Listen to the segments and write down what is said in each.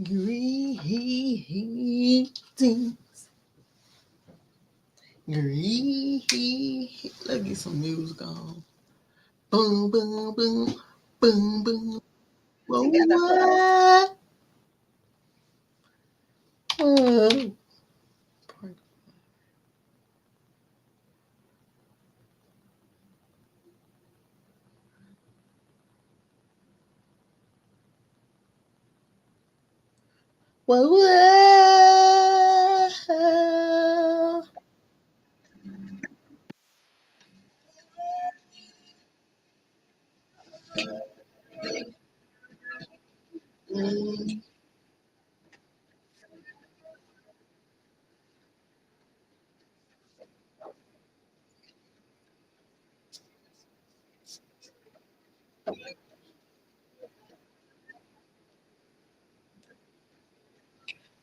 Greetings. Greetings. Let's get some music on. Boom, boom, boom, boom, boom. Whoa, what? Oh. Whoa, whoa.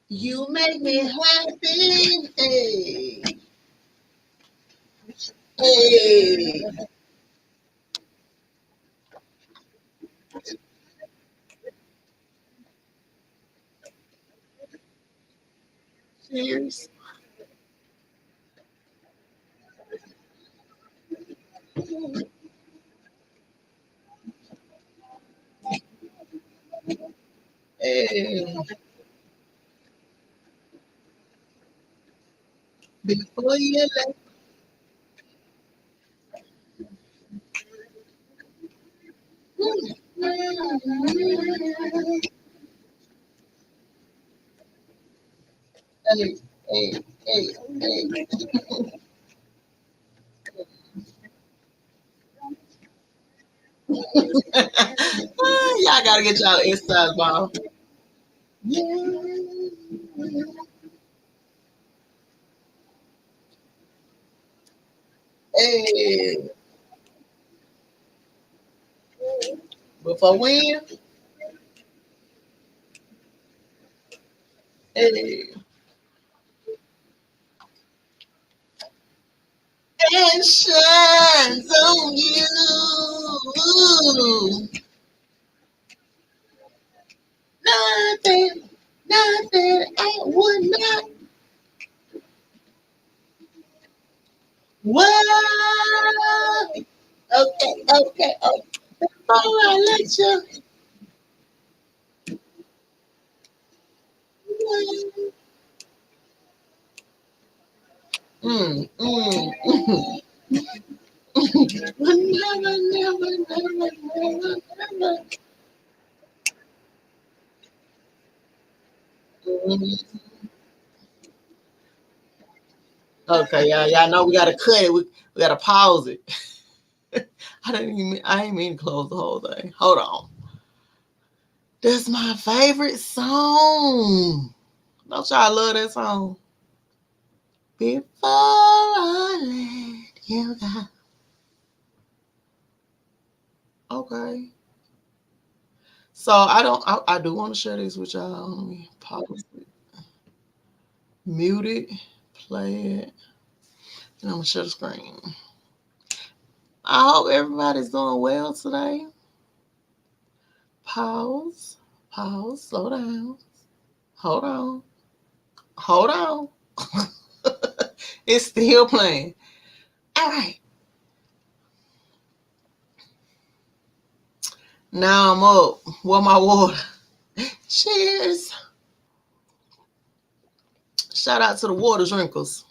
You make me happy. Hey, hey. Cheers. Hey. Before you let. Hey, hey, hey, hey. Y'all gotta get y'all insides, ball. Yeah. Hey, before when? Hey, and shines on you. Nothing, nothing I would not. What? Okay, okay, okay. Before I let you. Mm. Never, never, never, never, never. Mm. Okay, y'all know we gotta cut it. We gotta pause it. I ain't mean to close the whole thing. Hold on. That's my favorite song. Don't y'all love that song? Before I let you go. Okay. So I do want to share this with y'all. Let me pause it. Mute it, play it, and I'm gonna share the screen. I hope everybody's doing well today. Pause. Pause. Slow down. Hold on. Hold on. It's still playing. All right. Now I'm up. Where my water? Cheers. Shout out to the water drinkers.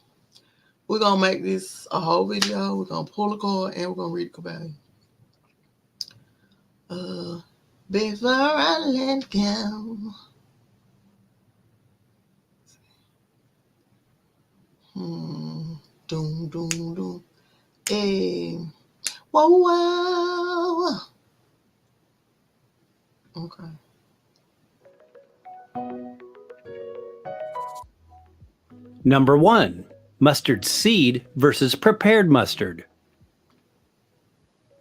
We're gonna make this a whole video. We're gonna pull a card and we're gonna read Kybalion. Uh Before I let go. Hmm. Doom doom doom. Hey. Whoa whoa. Okay. Number 1. Mustard seed versus prepared mustard.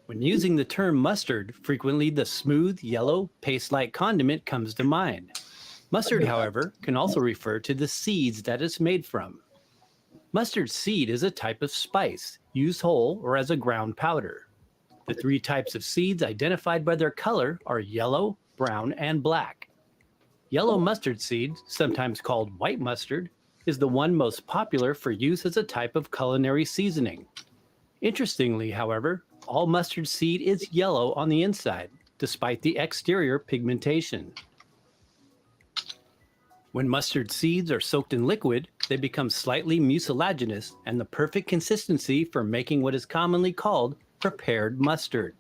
When using the term mustard, frequently the smooth, yellow, paste-like condiment comes to mind. Mustard, however, can also refer to the seeds that it's made from. Mustard seed is a type of spice, used whole or as a ground powder. The 3 types of seeds identified by their color are yellow, brown, and black. Yellow mustard seed, sometimes called white mustard, is the one most popular for use as a type of culinary seasoning. Interestingly, however, all mustard seed is yellow on the inside, despite the exterior pigmentation. When mustard seeds are soaked in liquid, they become slightly mucilaginous and the perfect consistency for making what is commonly called prepared mustard.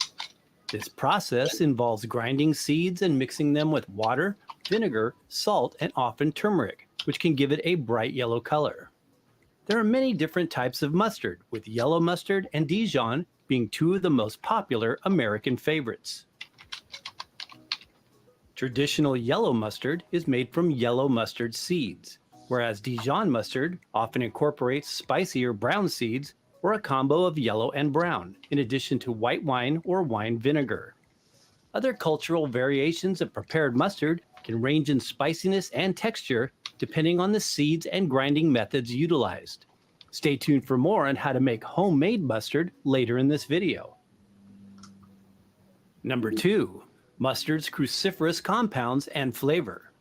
This process involves grinding seeds and mixing them with water, vinegar, salt, and often turmeric, which can give it a bright yellow color. There are many different types of mustard, with yellow mustard and Dijon being two of the most popular American favorites. Traditional yellow mustard is made from yellow mustard seeds, whereas Dijon mustard often incorporates spicier brown seeds or a combo of yellow and brown, in addition to white wine or wine vinegar. Other cultural variations of prepared mustard can range in spiciness and texture depending on the seeds and grinding methods utilized. Stay tuned for more on how to make homemade mustard later in this video. Number 2. Mustard's cruciferous compounds and flavor.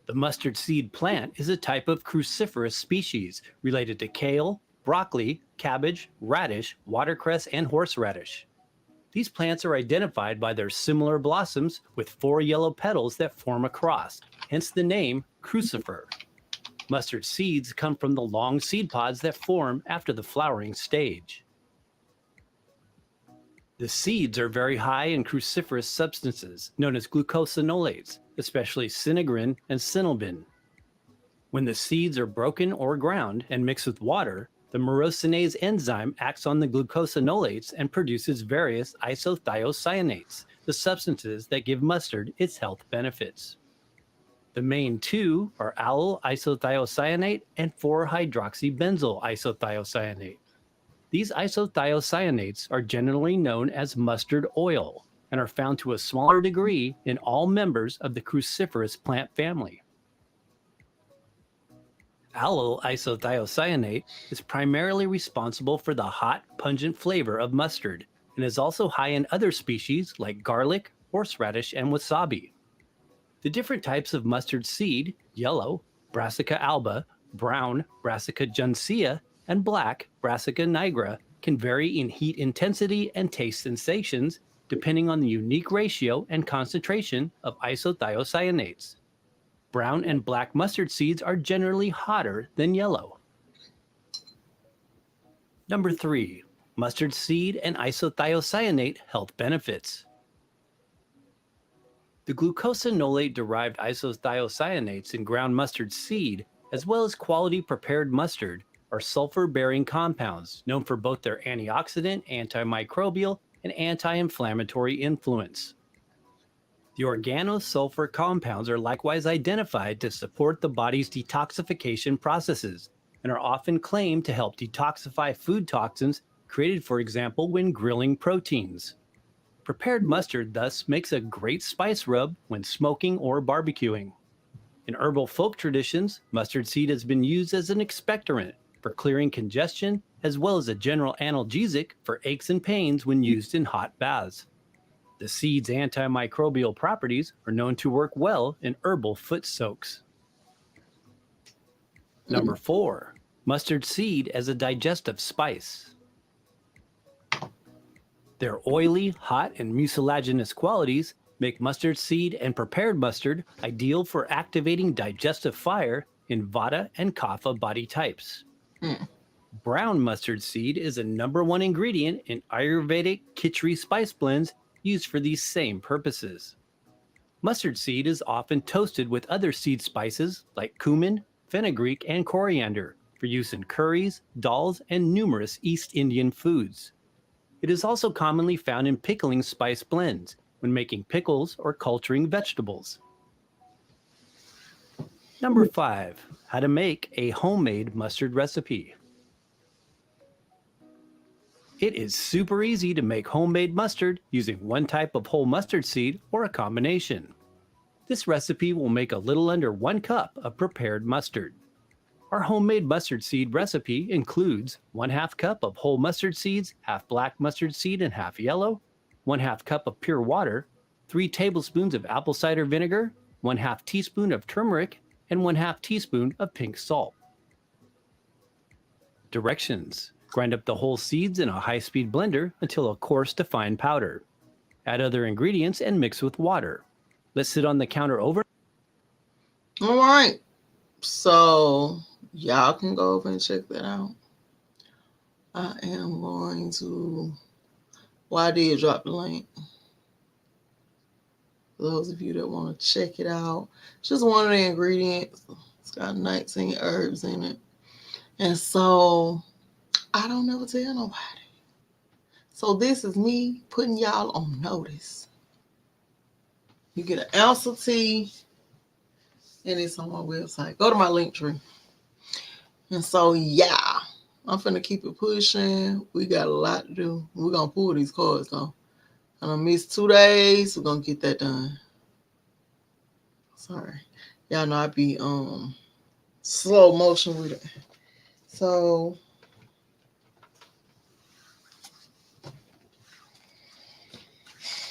The mustard seed plant is a type of cruciferous species related to kale, broccoli, cabbage, radish, watercress, and horseradish. These plants are identified by their similar blossoms with 4 yellow petals that form a cross, hence the name crucifer. Mustard seeds come from the long seed pods that form after the flowering stage. The seeds are very high in cruciferous substances known as glucosinolates, especially sinigrin and cinnabar. When the seeds are broken or ground and mixed with water, the myrosinase enzyme acts on the glucosinolates and produces various isothiocyanates, the substances that give mustard its health benefits. The main two are allyl isothiocyanate and 4-hydroxybenzyl isothiocyanate. These isothiocyanates are generally known as mustard oil and are found to a smaller degree in all members of the cruciferous plant family. Allyl isothiocyanate is primarily responsible for the hot, pungent flavor of mustard and is also high in other species like garlic, horseradish, and wasabi. The different types of mustard seed, yellow, Brassica alba, brown, Brassica juncea, and black, Brassica nigra, can vary in heat intensity and taste sensations depending on the unique ratio and concentration of isothiocyanates. Brown and black mustard seeds are generally hotter than yellow. Number 3. Mustard seed and isothiocyanate health benefits. The glucosinolate-derived isothiocyanates in ground mustard seed, as well as quality prepared mustard, are sulfur-bearing compounds known for both their antioxidant, antimicrobial, and anti-inflammatory influence. The organosulfur compounds are likewise identified to support the body's detoxification processes and are often claimed to help detoxify food toxins created, for example, when grilling proteins. Prepared mustard thus makes a great spice rub when smoking or barbecuing. In herbal folk traditions, mustard seed has been used as an expectorant for clearing congestion as well as a general analgesic for aches and pains when used in hot baths. The seed's antimicrobial properties are known to work well in herbal foot soaks. Number 4. Mustard seed as a digestive spice. Their oily, hot, and mucilaginous qualities make mustard seed and prepared mustard ideal for activating digestive fire in Vata and Kapha body types. Brown mustard seed is a #1 ingredient in Ayurvedic Khichdi spice blends used for these same purposes. Mustard seed is often toasted with other seed spices like cumin, fenugreek, and coriander for use in curries, dals, and numerous East Indian foods. It is also commonly found in pickling spice blends when making pickles or culturing vegetables. Number 5. How to make a homemade mustard recipe. It is super easy to make homemade mustard using one type of whole mustard seed or a combination. This recipe will make a little under 1 cup of prepared mustard. Our homemade mustard seed recipe includes 1/2 cup of whole mustard seeds, half black mustard seed and half yellow, 1/2 cup of pure water, 3 tablespoons of apple cider vinegar, 1/2 teaspoon of turmeric, and 1/2 teaspoon of pink salt. Directions: grind up the whole seeds in a high speed blender until a coarse to fine powder. Add other ingredients and mix with water. Let sit on the counter over. All right. So y'all can go over and check that out. I am going to. Well, I did drop the link. For those of you that want to check it out, it's just one of the ingredients. It's got 19 herbs in it. And so I don't never tell nobody. So this is me putting y'all on notice. You get an ounce of tea, and it's on my website. Go to my link tree. And so yeah, I'm finna keep it pushing. We got a lot to do. We're gonna pull these cards though. I done missed 2 days. We're gonna get that done. Sorry. Y'all know I be slow motion with it. So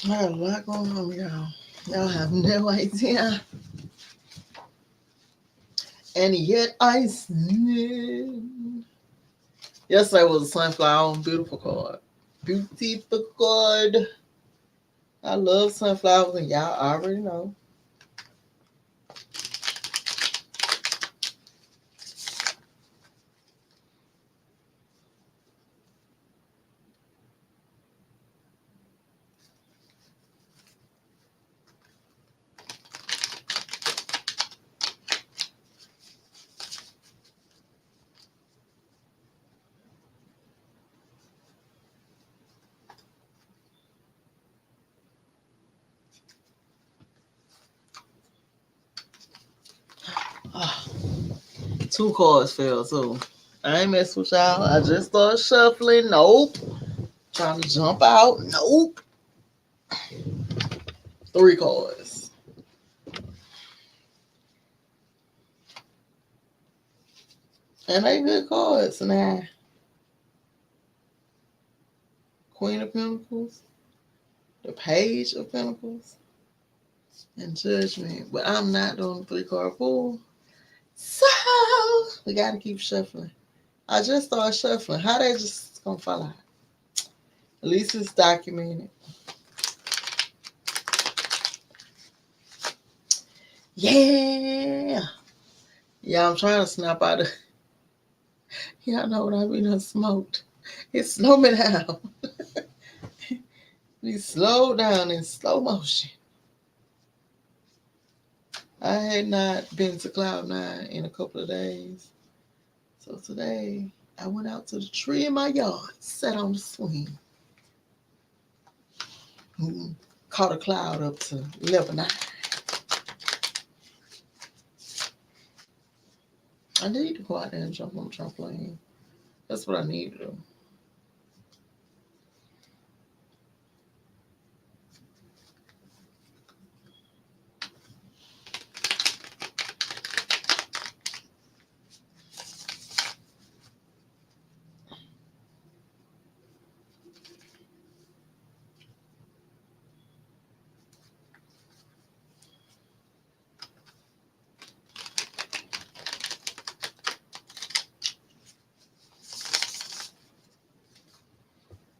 I got a lot going on, y'all. Y'all have no idea. And yet I sin. Yesterday was a sunflower, beautiful card. Beautiful card. I love sunflowers, and y'all already know. Ah, 2 cards fell, so I ain't mess with y'all. I just started shuffling. Nope. Trying to jump out. Nope. 3 cards. And they good cards. Now, Queen of Pentacles, the Page of Pentacles, and Judgment. But I'm not doing the 3 card pool. So we gotta keep shuffling. I just started shuffling. How they just gonna fall out? At least it's documented. Yeah. Yeah, I'm trying to snap out of. Y'all know what I mean? I smoked. It slowed me down. We slowed down in slow motion. I had not been to Cloud9 in a couple of days. So today I went out to the tree in my yard, sat on the swing, caught a cloud up to level 9. I need to go out there and jump on the trampoline. That's what I need to do.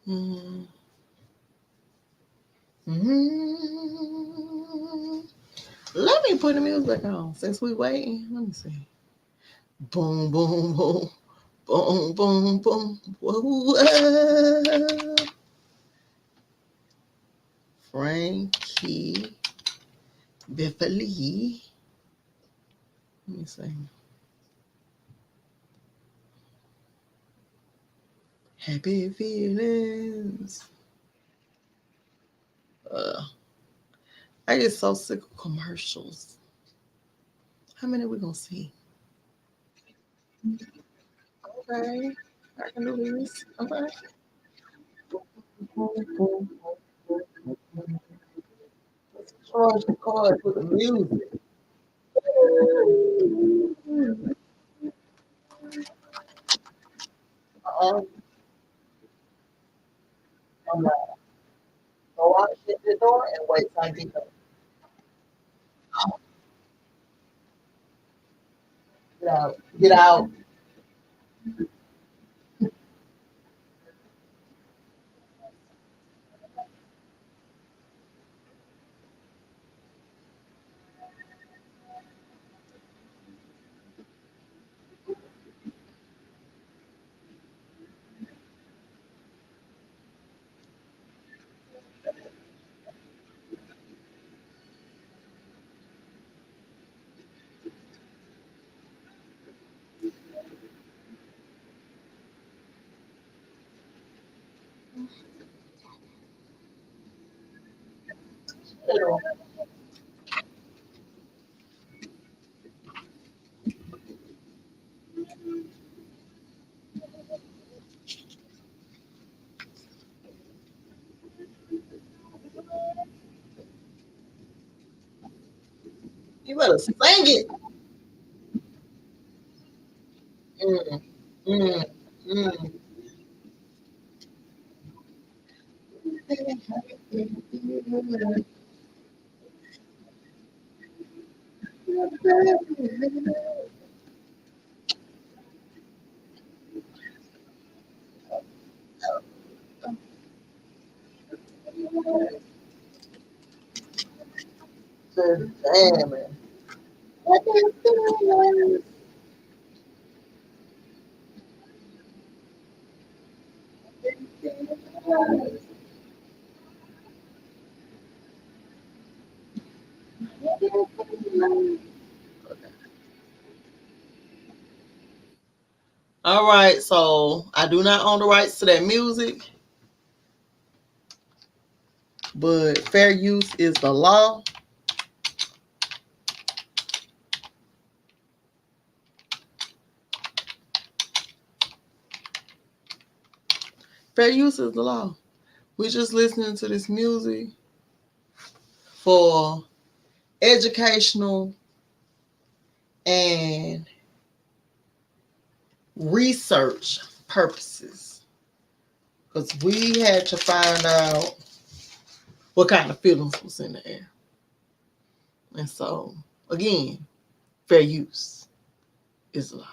Mm-hmm. Mm-hmm. Let me put the music on since we waiting. Let me see. Boom, boom, boom. Boom, boom, boom. Whoa, whoa. Frankie Beverly. Let me see. Happy feelings. Uh, I get so sick of commercials. How many we gonna see? Okay, I can do this. Okay. Charge the card for the music. Uh-uh. I'm not. So shut the door and wait till I get up. Get out. Get out. You better sing it. Mm, mm, mm. Damn it. All right, so I do not own the rights to that music, but fair use is the law. Fair use is the law. We're just listening to this music for educational and research purposes because we had to find out what kind of feelings was in the air. And so, again, fair use is allowed.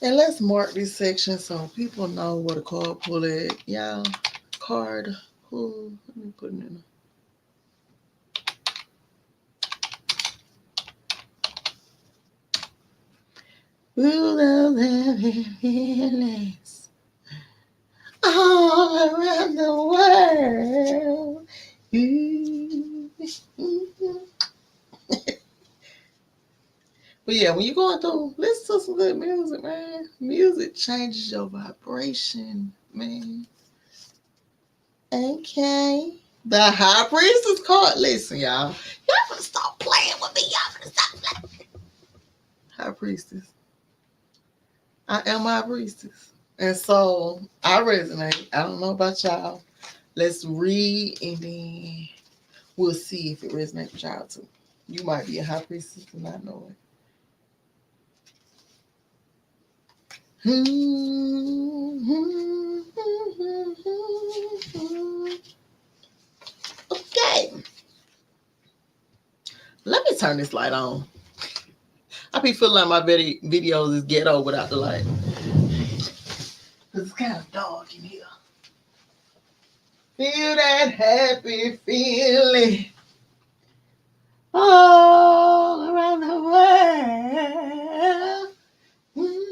And let's mark this section so people know what a card pull is. Y'all, card pull. Let me put it in. Ooh, those feelings all around the world. Ooh. But yeah, when you're going through, listen to some good music, man. Music changes your vibration, man. Okay. The high priestess card. Listen, y'all. Y'all gonna stop playing with me. Y'all gonna stop playing. High priestess. I am high priestess. And so I resonate. I don't know about y'all. Let's read and then we'll see if it resonates with y'all too. You might be a high priestess and not know it. Okay. Let me turn this light on. I be feeling like my videos is ghetto without the light. Cause it's kind of dark in here. Feel that happy feeling all around the world. Mm.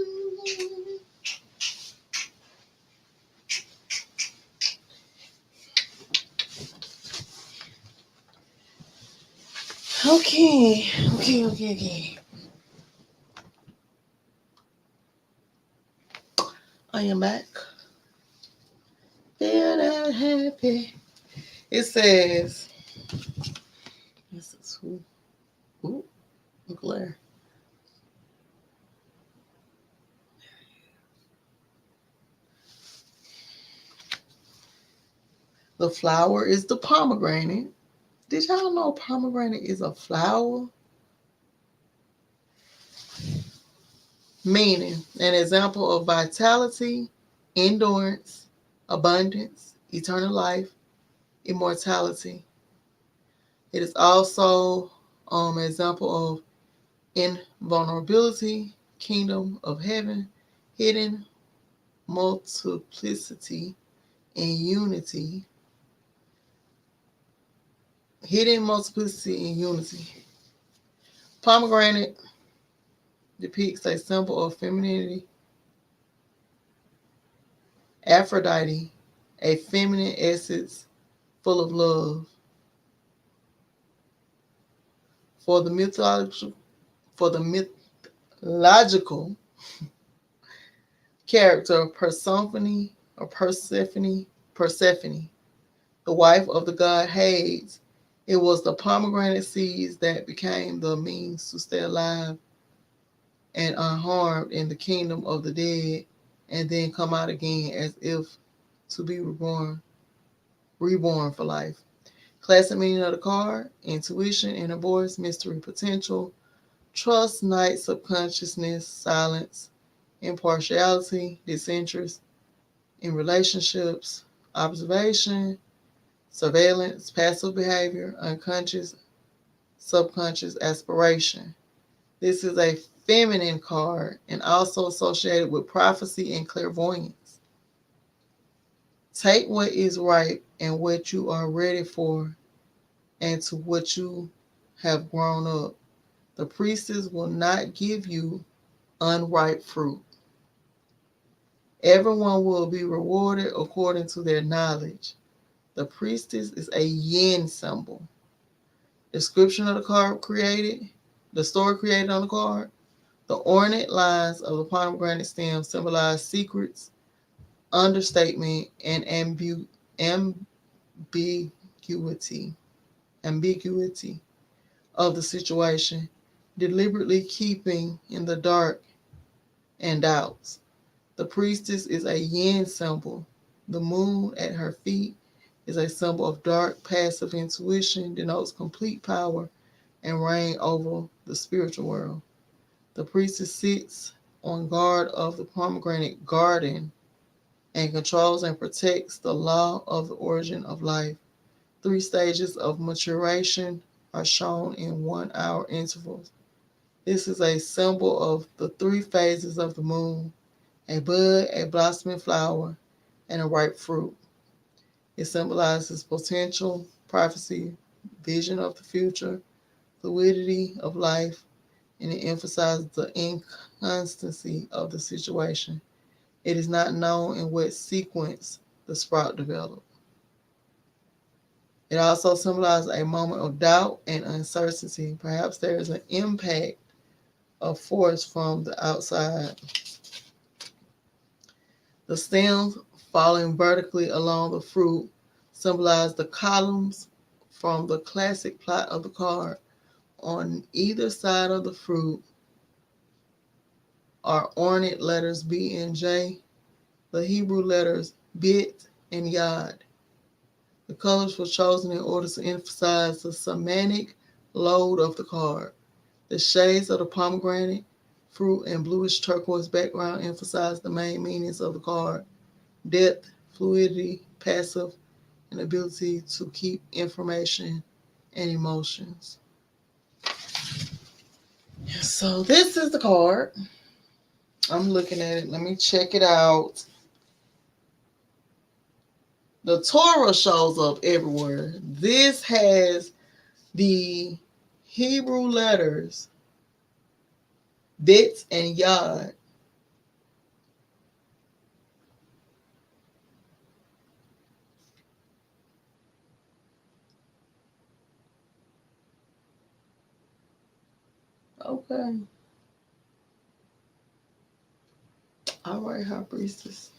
Okay. I am back. Feel that happy. It says, this is who? Ooh, glare. The flower is the pomegranate. Did y'all know pomegranate is a flower? Meaning an example of vitality, endurance, abundance, eternal life, immortality. It is also an example of invulnerability, kingdom of heaven, hidden multiplicity and unity, hidden multiplicity and unity. Pomegranate depicts a symbol of femininity, Aphrodite, a feminine essence full of love. For the mythological character of Persephone, the wife of the god Hades, it was the pomegranate seeds that became the means to stay alive and unharmed in the kingdom of the dead, and then come out again as if to be reborn for life. Classic meaning of the card: intuition, inner voice, mystery, potential, trust, night, subconsciousness, silence, impartiality, disinterest in relationships, observation, surveillance, passive behavior, unconscious, subconscious aspiration. This is a feminine card and also associated with prophecy and clairvoyance. Take what is right and what you are ready for and to what you have grown up. The priestess will not give you unripe fruit. Everyone will be rewarded according to their knowledge. The priestess is a yin symbol. Description of the card created, the story created on the card. The ornate lines of the pomegranate stem symbolize secrets, understatement, and ambiguity, ambiguity of the situation, deliberately keeping in the dark and doubts. The priestess is a yin symbol. The moon at her feet is a symbol of dark, passive intuition, denotes complete power and reign over the spiritual world. The priestess sits on guard of the pomegranate garden and controls and protects the law of the origin of life. 3 stages of maturation are shown in 1 hour intervals. This is a symbol of the 3 phases of the moon: a bud, a blossoming flower, and a ripe fruit. It symbolizes potential, prophecy, vision of the future, fluidity of life, and it emphasizes the inconstancy of the situation. It is not known in what sequence the sprout developed. It also symbolizes a moment of doubt and uncertainty. Perhaps there is an impact of force from the outside. The stems falling vertically along the fruit symbolize the columns from the classic plot of the card. On either side of the fruit are ornate letters B and J, the Hebrew letters Bit and Yod. The colors were chosen in order to emphasize the semantic load of the card. The shades of the pomegranate, fruit, and bluish turquoise background emphasize the main meanings of the card: depth, fluidity, passive, and ability to keep information and emotions. So this is the card. I'm looking at it. Let me check it out. The Torah shows up everywhere. This has the Hebrew letters Bit and Yod. Okay. All right, High Priestess.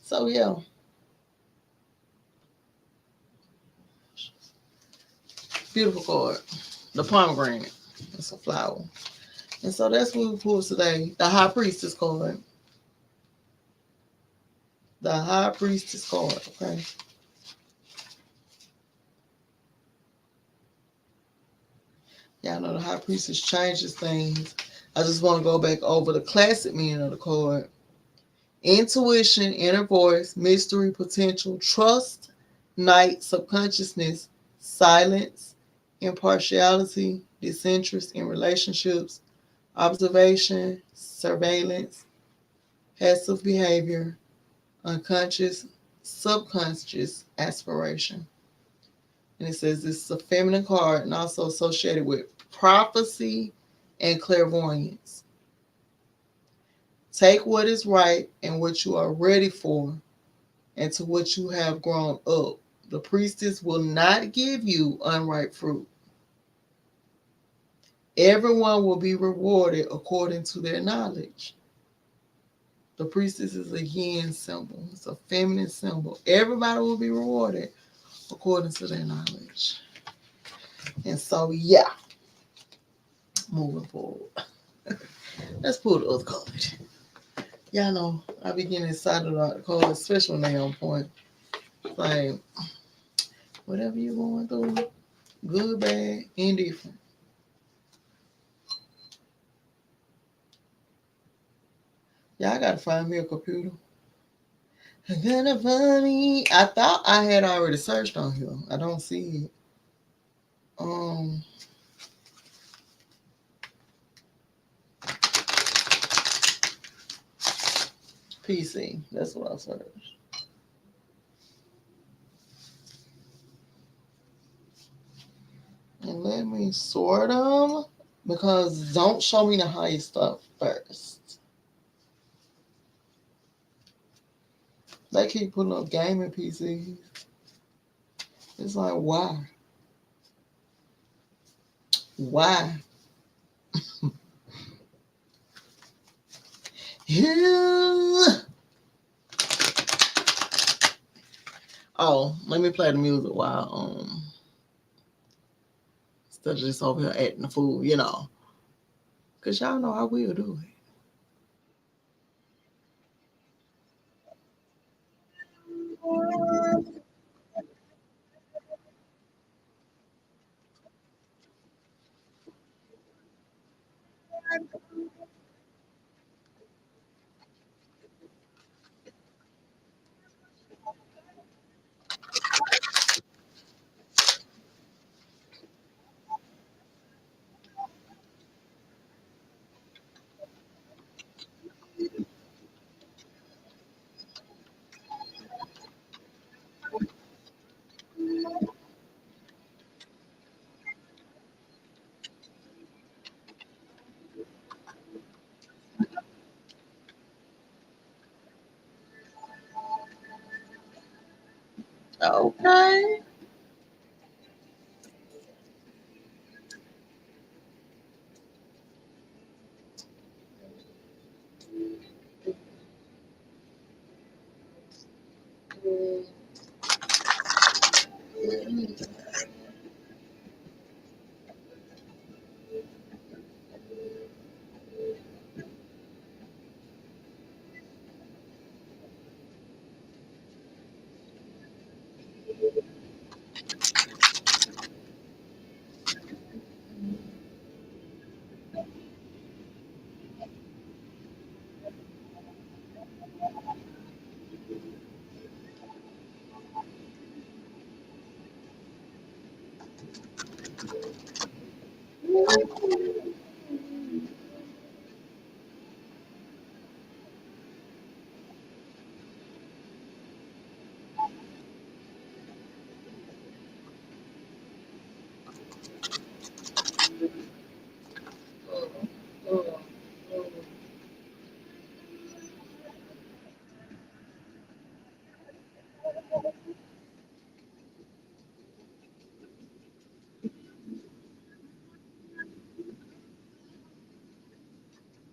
So yeah, beautiful card. The pomegranate. It's a flower. And so that's what we pulled today. The High Priestess card. The High Priestess card. Okay. Y'all know the high priestess changes things. I just want to go back over the classic meaning of the card. Intuition, inner voice, mystery, potential, trust, night, subconsciousness, silence, impartiality, disinterest in relationships, observation, surveillance, passive behavior, unconscious, subconscious aspiration. And it says this is a feminine card and also associated with prophecy and clairvoyance. Take what is right and what you are ready for and to what you have grown up. The priestess will not give you unripe fruit. Everyone will be rewarded according to their knowledge. The priestess is a yin symbol, it's a feminine symbol. Everybody will be rewarded according to their knowledge. And so, yeah, moving forward. Let's pull the other card. Y'all know I be getting excited about the cards, especially when they on point. Like, whatever you're going through, good, bad, indifferent. Y'all gotta find me a computer. I gotta find me. I thought I had already searched on here. I don't see it. Um, PC. That's what I searched. And let me sort them because don't show me the high stuff first. They keep putting up gaming PCs. It's like why? Why? Yeah. Oh, let me play the music while instead of just over here acting the fool, you know. Cause y'all know I will do it. Okay.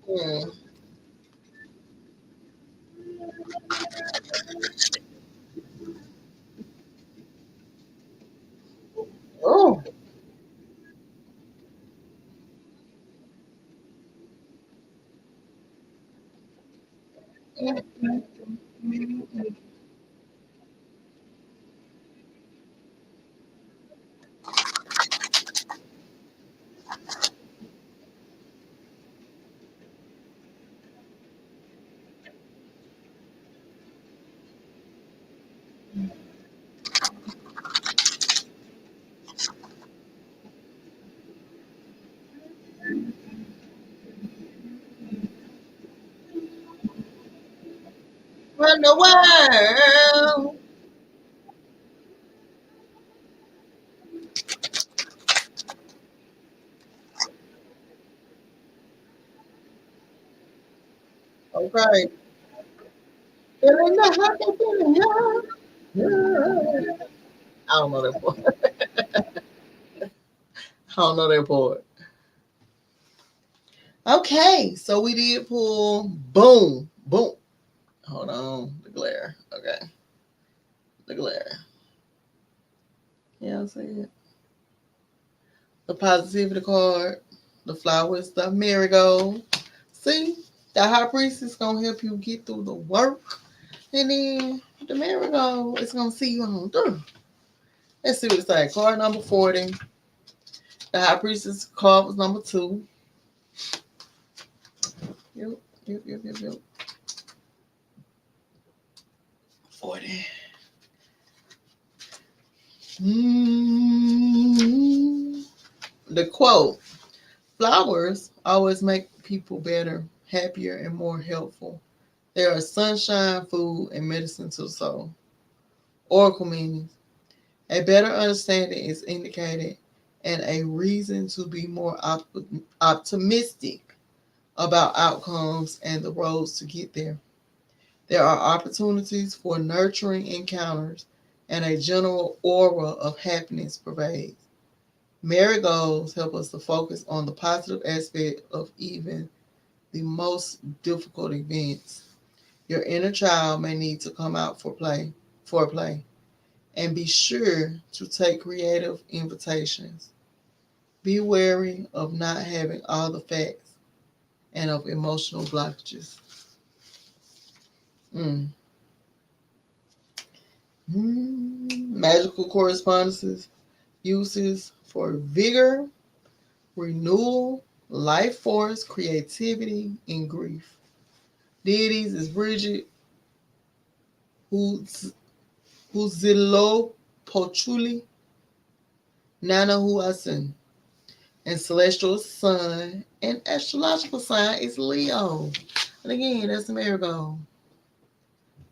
Mm. Oh. Run the world. Okay. Feeling the happy feeling, yeah. Yeah. I don't know that part. I don't know that part. Okay, so we did pull boom, boom. Hold on, the glare. Okay, the glare. Yeah, I see it. The positivity card, the flowers, the marigold. See, the high priest is gonna help you get through the work, and then the marigold is gonna see you on through. Let's see what it says. Card number 40. The high priestess card was number 2. Yep, yep. 40. Mm. The quote: flowers always make people better, happier, and more helpful. They are sunshine, food, and medicine to the soul. Oracle meanings: a better understanding is indicated and a reason to be more optimistic about outcomes and the roads to get there. There are opportunities for nurturing encounters, and a general aura of happiness pervades. Marigolds help us to focus on the positive aspect of even the most difficult events. Your inner child may need to come out for play, and be sure to take creative invitations. Be wary of not having all the facts and of emotional blockages. Mm. Magical correspondences, uses for vigor, renewal, life force, creativity, and grief. Deities is Bridget, Huitzilopochtli, Nana Huasin, and celestial sun and astrological sign is Leo. And again, that's the marigold.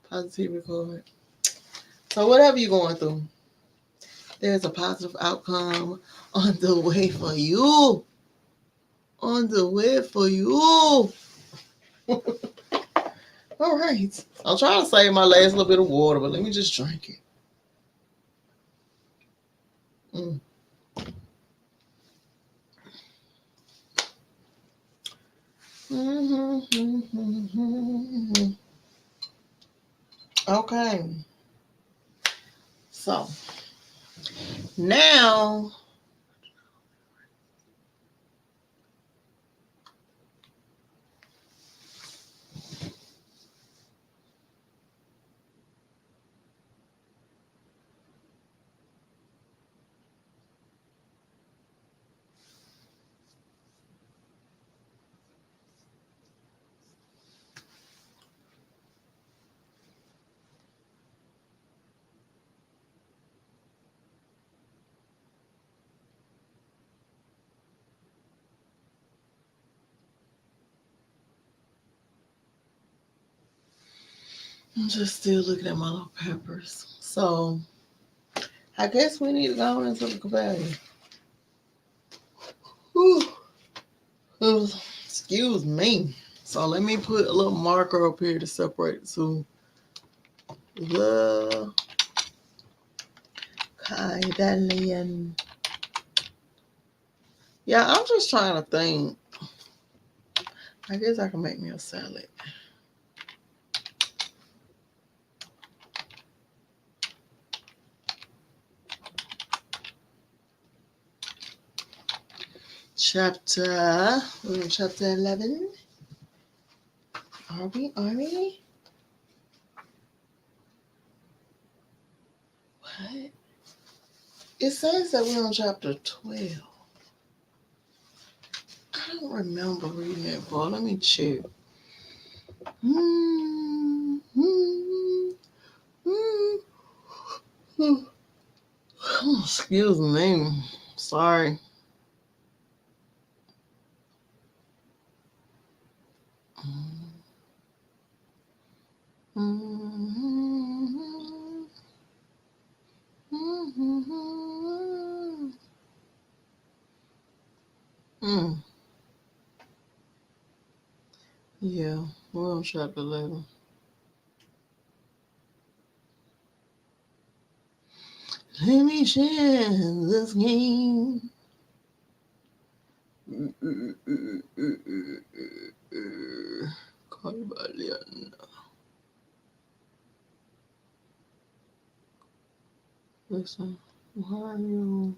Positive record. So whatever you're going through, there's a positive outcome on the way for you. On the way for you. All right. I'm trying to save my last little bit of water, but let me just drink it. Mm. Mm-hmm. Okay. So now, I'm just still looking at my little peppers. So I guess we need to go into the Kybalion. Whew. Oh, excuse me. So let me put a little marker up here to separate the two. The Kybalion. Yeah, I'm just trying to think. I guess I can make me a salad. We're in chapter 11. Are we? Are we? What? It says that we're on chapter 12. I don't remember reading that part. Let me check. Hmm. Hmm. Hmm. Hmm. Excuse me. Sorry. Yeah, we're on chapter 11. Let me share this game. Kybalion. Listen, why are you?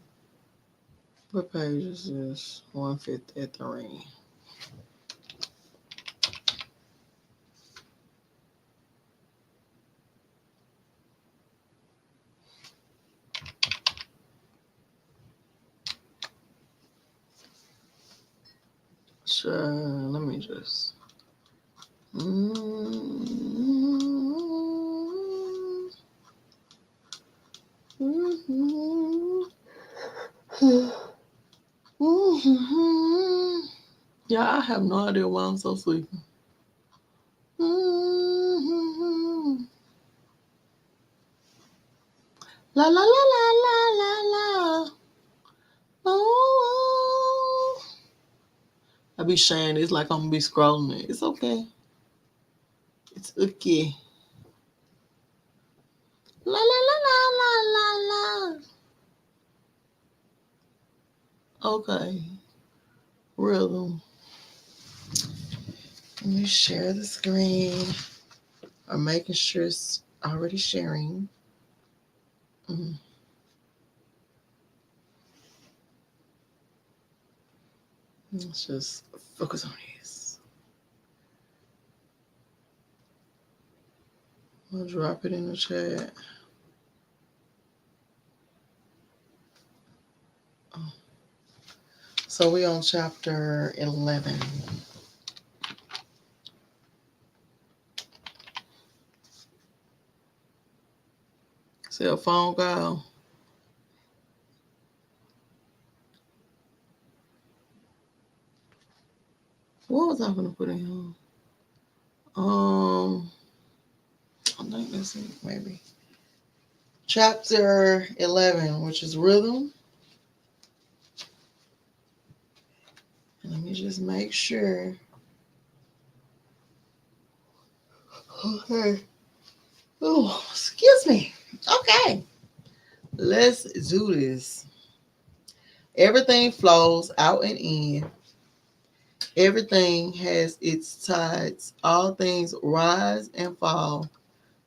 What page is this? 153. Sure, let me just. Yeah, I have no idea why I'm so sleepy. La la la la la la la. Oh, I be sharing this like I'm gonna be scrolling it. It's okay. It's okay. La la la la la la la. Okay. Rhythm. Let me share the screen. I'm making sure it's already sharing. Mm, let's just focus on this. I'll drop it in the chat. Oh. So we on chapter 11. Cell phone call. What was I gonna put in here? I think that's it, maybe. Chapter 11, which is rhythm. And let me just make sure. Okay. Oh, excuse me. Okay. Let's do this. Everything flows out and in. Everything has its tides. All things rise and fall.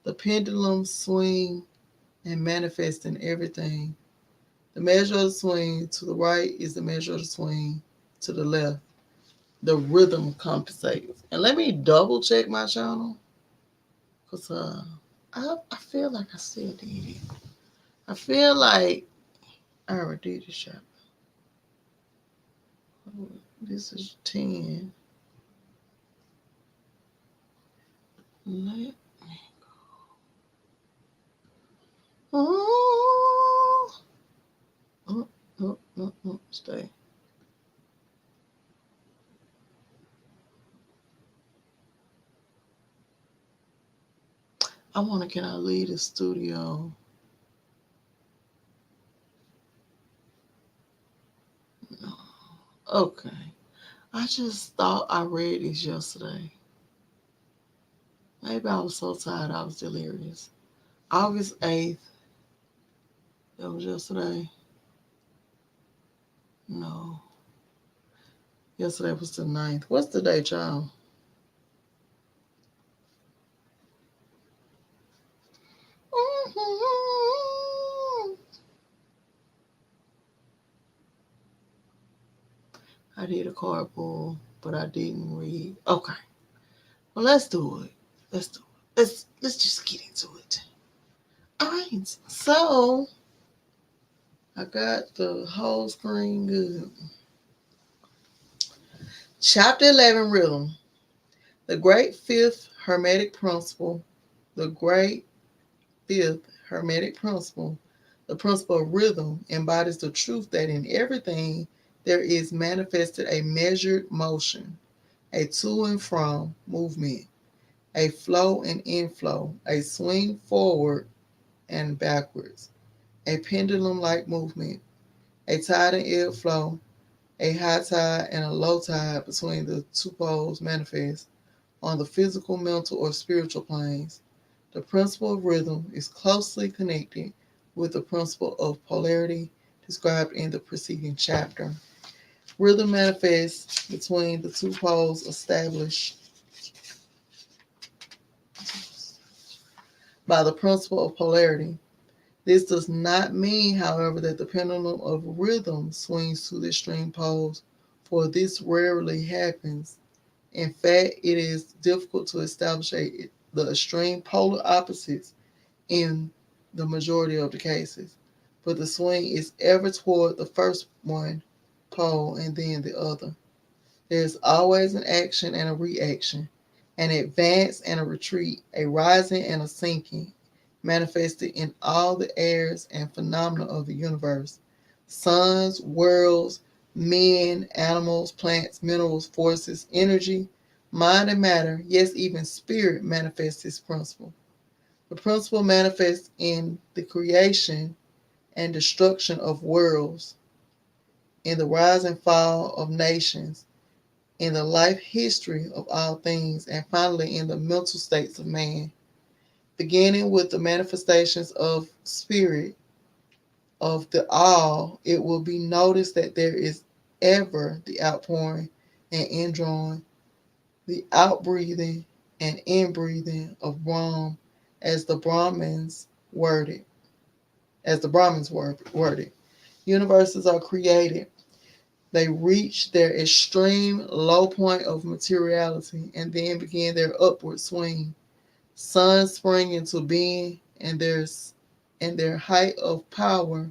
The pendulum swing and manifest in everything. The measure of the swing to the right is the measure of the swing to the left. The rhythm compensates. And let me double check my channel because I feel like I still did it. I feel like I already did this chapter. This is 10. Let oh, oh, no, no, no, stay. I want to, can I leave the studio? No. Okay. I just thought I read this yesterday. Maybe I was so tired I was delirious. August 8th. That was yesterday. No. Yesterday was the 9th. What's the date, y'all? I did a card pull, but I didn't read. Okay. Well, let's do it. Let's do it. Let's just get into it. All right. So I got the whole screen good. Chapter 11 Rhythm. The great fifth hermetic principle. The great fifth hermetic principle. The principle of rhythm embodies the truth that in everything there is manifested a measured motion, a to and from movement, a flow and inflow, a swing forward and backwards, a pendulum like movement, a tide and ebb flow, a high tide and a low tide between the two poles manifest, on the physical, mental, or spiritual planes. The principle of rhythm is closely connected with the principle of polarity described in the preceding chapter. Rhythm manifests between the two poles established by the principle of polarity. This does not mean, however, that the pendulum of rhythm swings to the extreme poles, for this rarely happens. In fact, it is difficult to establish the extreme polar opposites in the majority of the cases, but the swing is ever toward the first one pole and then the other. There is always an action and a reaction, an advance and a retreat, a rising and a sinking, manifested in all the airs and phenomena of the universe. Suns, worlds, men, animals, plants, minerals, forces, energy, mind and matter, yes, even spirit manifests this principle. The principle manifests in the creation and destruction of worlds, in the rise and fall of nations, in the life history of all things, and finally in the mental states of man. Beginning with the manifestations of spirit of the all, it will be noticed that there is ever the outpouring and indrawing, the outbreathing and inbreathing of Brahm, as the Brahmins worded. Worded. Universes are created. They reach their extreme low point of materiality and then begin their upward swing. Suns spring into being, and their height of power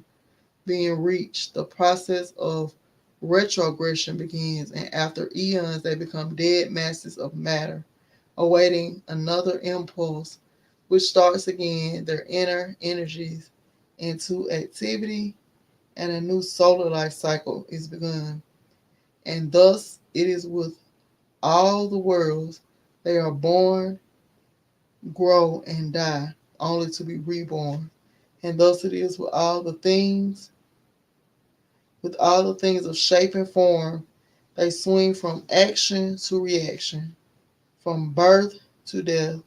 being reached, the process of retrogression begins, and after eons they become dead masses of matter, awaiting another impulse, which starts again their inner energies into activity, and a new solar life cycle is begun. And thus it is with all the worlds. They are born, grow, and die, only to be reborn. And thus it is with all the things of shape and form. They swing from action to reaction, from birth to death,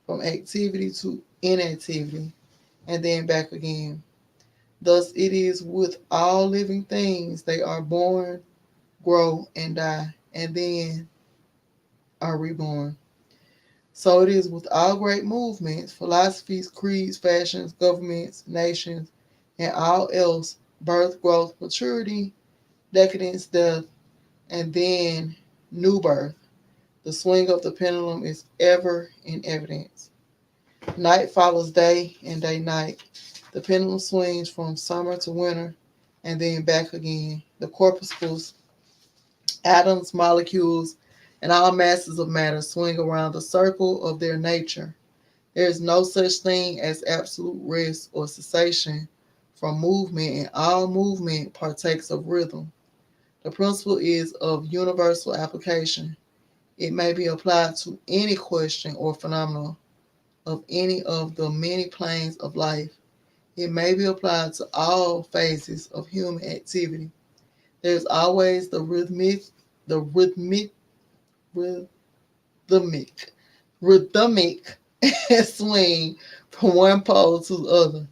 from activity to inactivity, and then back again. Thus it is with all living things. They are born, grow, and die, and then are reborn. So it is with all great movements, philosophies, creeds, fashions, governments, nations, and all else: birth, growth, maturity, decadence, death, and then new birth. The swing of the pendulum is ever in evidence. Night follows day, and day night. The pendulum swings from summer to winter, and then back again. The corpuscles, atoms, molecules, and all masses of matter swing around the circle of their nature. There is no such thing as absolute rest or cessation from movement, and all movement partakes of rhythm. The principle is of universal application. It may be applied to any question or phenomenon of any of the many planes of life. It may be applied to all phases of human activity. There is always the rhythmic, rhythmic swing from one pole to the other.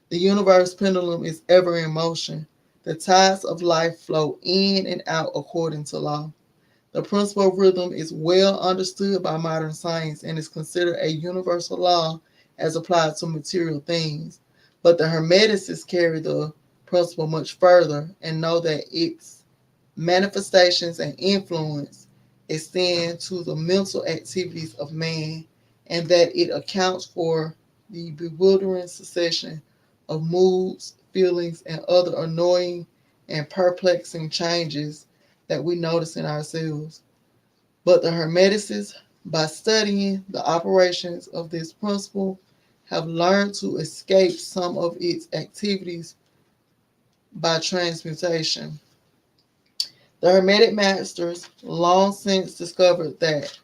The universe pendulum is ever in motion. The tides of life flow in and out according to law. The principle of rhythm is well understood by modern science and is considered a universal law as applied to material things. But the Hermeticists carry the principle much further and know that its manifestations and influence extend to the mental activities of man, and that it accounts for the bewildering succession of moods, feelings, and other annoying and perplexing changes that we notice in ourselves. But the Hermeticists, by studying the operations of this principle, have learned to escape some of its activities by transmutation. The Hermetic masters long since discovered that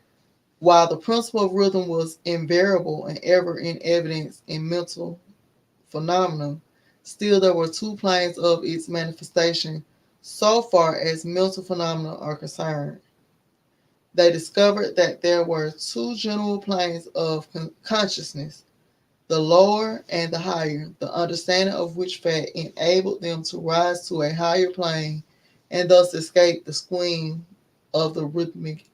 while the principle of rhythm was invariable and ever in evidence in mental phenomena, still there were two planes of its manifestation so far as mental phenomena are concerned. They discovered that there were two general planes of consciousness, the lower and the higher, the understanding of which fact enabled them to rise to a higher plane and thus escape the swing of the rhythmic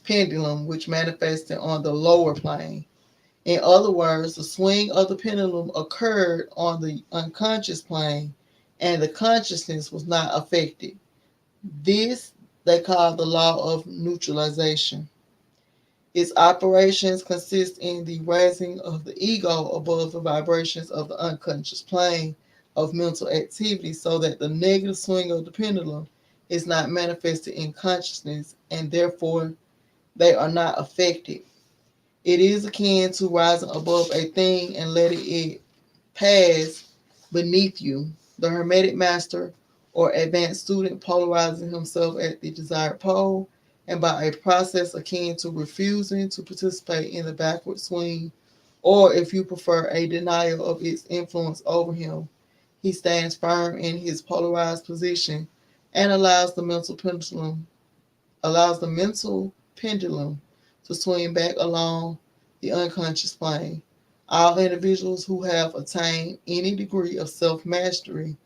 pendulum which manifested on the lower plane. In other words, the swing of the pendulum occurred on the unconscious plane and the consciousness was not affected. This they call the law of neutralization. Its operations consist in the raising of the ego above the vibrations of the unconscious plane of mental activity so that the negative swing of the pendulum is not manifested in consciousness and therefore they are not affected. It is akin to rising above a thing and letting it pass beneath you. The Hermetic Master or advanced student polarizing himself at the desired pole, and by a process akin to refusing to participate in the backward swing, or if you prefer, a denial of its influence over him, he stands firm in his polarized position and allows the mental pendulum to swing back along the unconscious plane. All individuals who have attained any degree of self mastery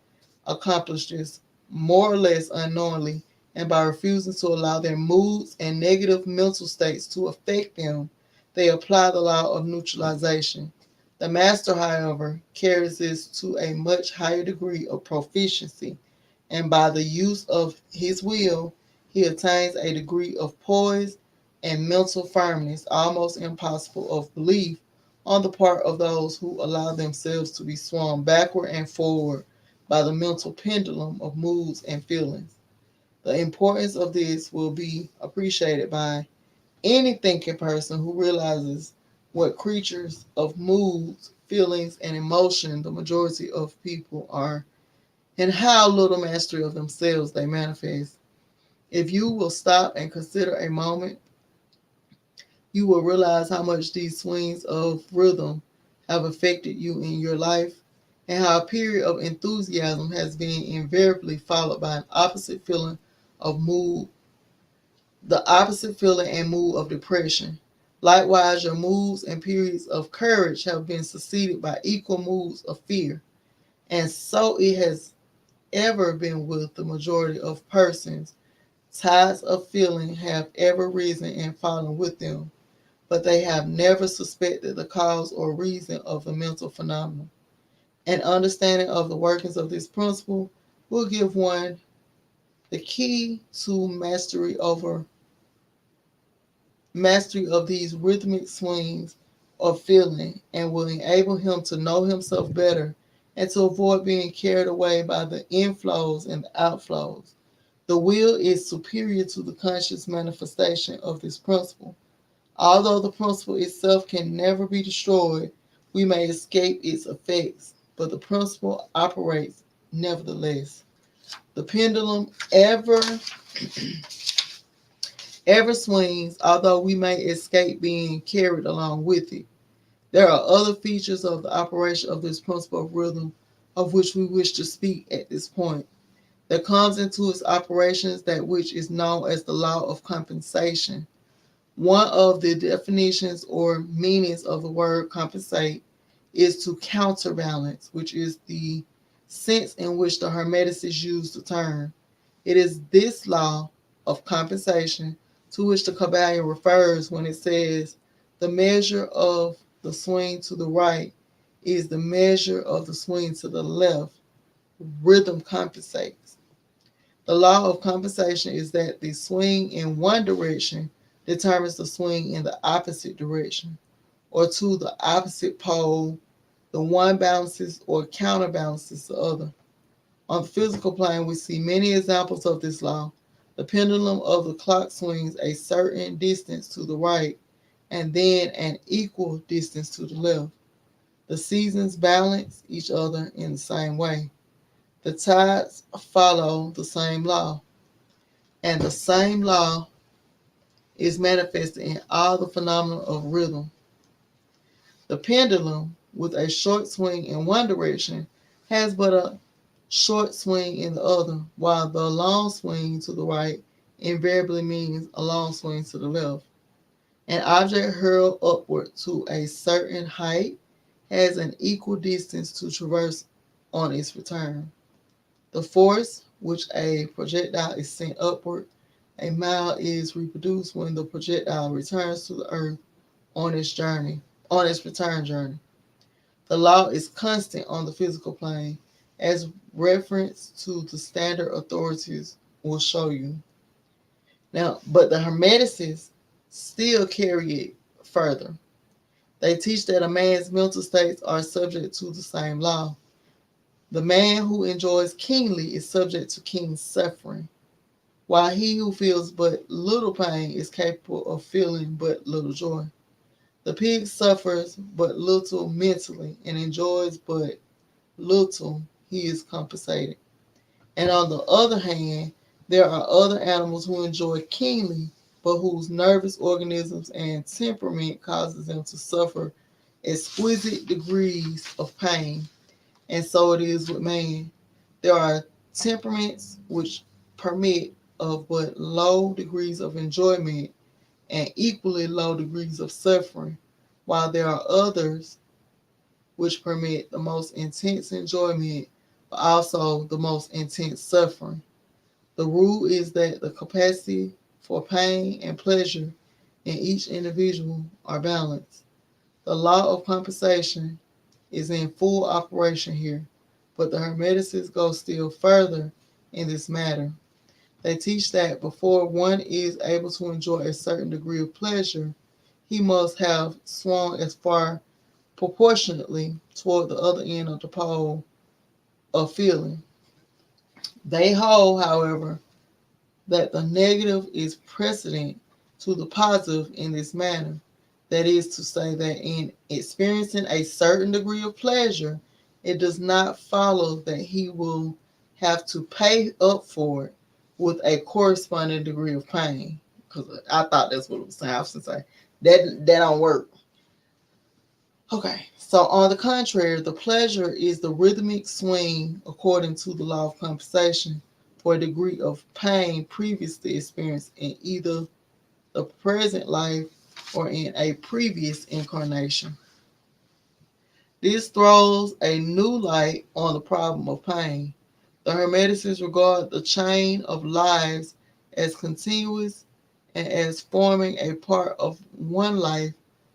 accomplish this more or less unknowingly, and by refusing to allow their moods and negative mental states to affect them, they apply the law of neutralization. The master, however, carries this to a much higher degree of proficiency, and by the use of his will, he attains a degree of poise and mental firmness almost impossible of belief on the part of those who allow themselves to be swung backward and forward by the mental pendulum of moods and feelings. The importance of this will be appreciated by any thinking person who realizes what creatures of moods, feelings, and emotion the majority of people are and how little mastery of themselves they manifest. If you will stop and consider a moment, you will realize how much these swings of rhythm have affected you in your life and how a period of enthusiasm has been invariably followed by an opposite feeling of mood, the opposite feeling and mood of depression. Likewise, your moods and periods of courage have been succeeded by equal moods of fear. And so it has ever been with the majority of persons. Tides of feeling have ever risen and fallen with them, but they have never suspected the cause or reason of the mental phenomenon. An understanding of the workings of this principle will give one the key to mastery of these rhythmic swings of feeling and will enable him to know himself better and to avoid being carried away by the inflows and the outflows. The will is superior to the conscious manifestation of this principle. Although the principle itself can never be destroyed, we may escape its effects, but the principle operates nevertheless. The pendulum ever swings, although we may escape being carried along with it. There are other features of the operation of this principle of rhythm of which we wish to speak at this point. There comes into its operations that which is known as the law of compensation. One of the definitions or meanings of the word compensate is to counterbalance, which is the sense in which the Hermeticists use the term. It is this law of compensation to which the Kybalion refers when it says the measure of the swing to the right is the measure of the swing to the left. Rhythm compensates. The law of compensation is that the swing in one direction determines the swing in the opposite direction, or to the opposite pole. The one balances or counterbalances the other. On the physical plane, we see many examples of this law. The pendulum of the clock swings a certain distance to the right and then an equal distance to the left. The seasons balance each other in the same way. The tides follow the same law, and the same law is manifested in all the phenomena of rhythm. The pendulum, with a short swing in one direction, has but a short swing in the other, while the long swing to the right invariably means a long swing to the left. An object hurled upward to a certain height has an equal distance to traverse on its return. The force which a projectile is sent upward a mile is reproduced when the projectile returns to the earth on its return journey. The law is constant on the physical plane, as reference to the standard authorities will show you. Now, but the Hermeticists still carry it further. They teach that a man's mental states are subject to the same law. The man who enjoys keenly is subject to keen suffering, while he who feels but little pain is capable of feeling but little joy. The pig suffers but little mentally and enjoys but little he is compensated. And on the other hand, there are other animals who enjoy keenly, but whose nervous organisms and temperament causes them to suffer exquisite degrees of pain. And so it is with man. There are temperaments which permit of but low degrees of enjoyment and equally low degrees of suffering, while there are others which permit the most intense enjoyment but also the most intense suffering. The rule is that the capacity for pain and pleasure in each individual are balanced. The law of compensation is in full operation here, but the Hermeticists go still further in this matter. They teach that before one is able to enjoy a certain degree of pleasure, he must have swung as far proportionately toward the other end of the pole of feeling. They hold, however, that the negative is precedent to the positive in this manner. That is to say, that in experiencing a certain degree of pleasure, it does not follow that he will have to pay up for it with a corresponding degree of pain. Because I thought that's what it was saying. I was going to say that don't work. Okay, so on the contrary, the pleasure is the rhythmic swing according to the law of compensation for a degree of pain previously experienced in either the present life or in a previous incarnation. This throws a new light on the problem of pain. The Hermeticists regard the chain of lives as continuous and as forming a part of one life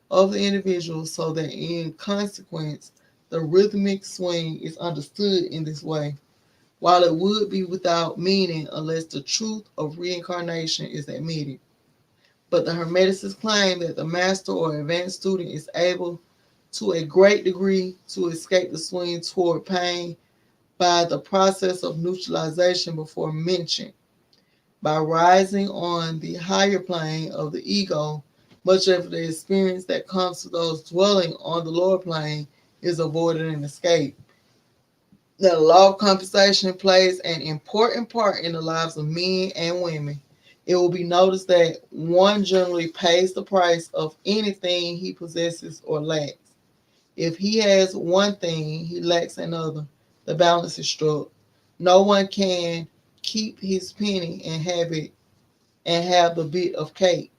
of the individual, so that in consequence, the rhythmic swing is understood in this way, while it would be without meaning unless the truth of reincarnation is admitted. But the Hermeticists claim that the master or advanced student is able to a great degree to escape the swing toward pain by the process of neutralization before mentioned. By rising on the higher plane of the ego, much of the experience that comes to those dwelling on the lower plane is avoided and escaped. The law of compensation plays an important part in the lives of men and women. It will be noticed that one generally pays the price of anything he possesses or lacks. If he has one thing, he lacks another. The balance is struck. No one can keep his penny and have the bit of cake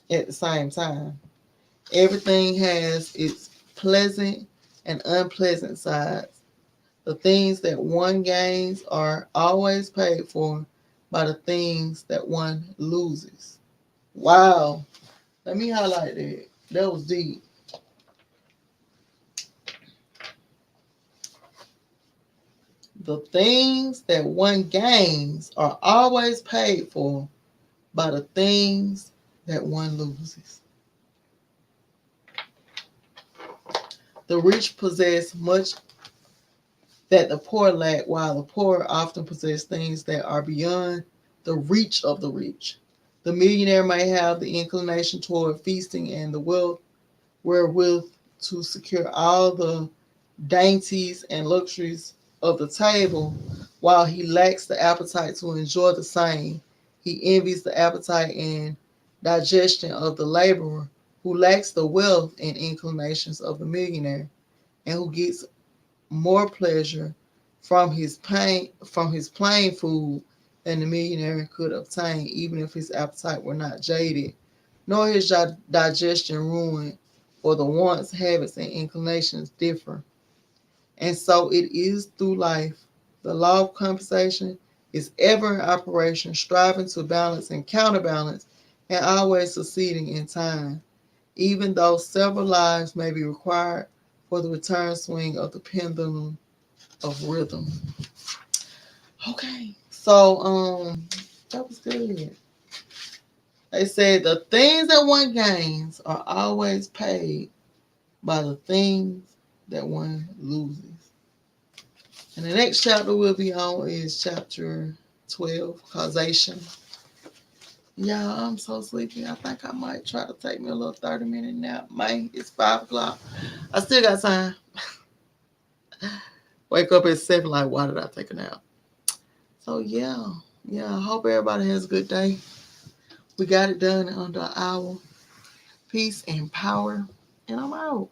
at the same time. Everything has its pleasant and unpleasant sides. The things that one gains are always paid for by the things that one loses. Wow. Let me highlight that. That was deep. The things that one gains are always paid for by the things that one loses. The rich possess much that the poor lack, while the poor often possess things that are beyond the reach of the rich. The millionaire may have the inclination toward feasting and the wealth wherewith to secure all the dainties and luxuries of the table, while he lacks the appetite to enjoy the same. He envies the appetite and digestion of the laborer who lacks the wealth and inclinations of the millionaire, and who gets more pleasure from his plain food and the millionaire could obtain, even if his appetite were not jaded, nor his digestion ruined, or the wants, habits, and inclinations differ. And so it is through life. The law of compensation is ever in operation, striving to balance and counterbalance, and always succeeding in time, even though several lives may be required for the return swing of the pendulum of rhythm. Okay, so that was good. They said the things that one gains are always paid by the things that one loses. And the next chapter we'll be on is chapter 12, causation. Yeah, I'm so sleepy. I think I might try to take me a little 30-minute nap. Man, it's 5 o'clock. I still got time. Wake up at 7, like, why did I take a nap? So, yeah. Yeah, I hope everybody has a good day. We got it done in under an hour. Peace and power. And I'm out.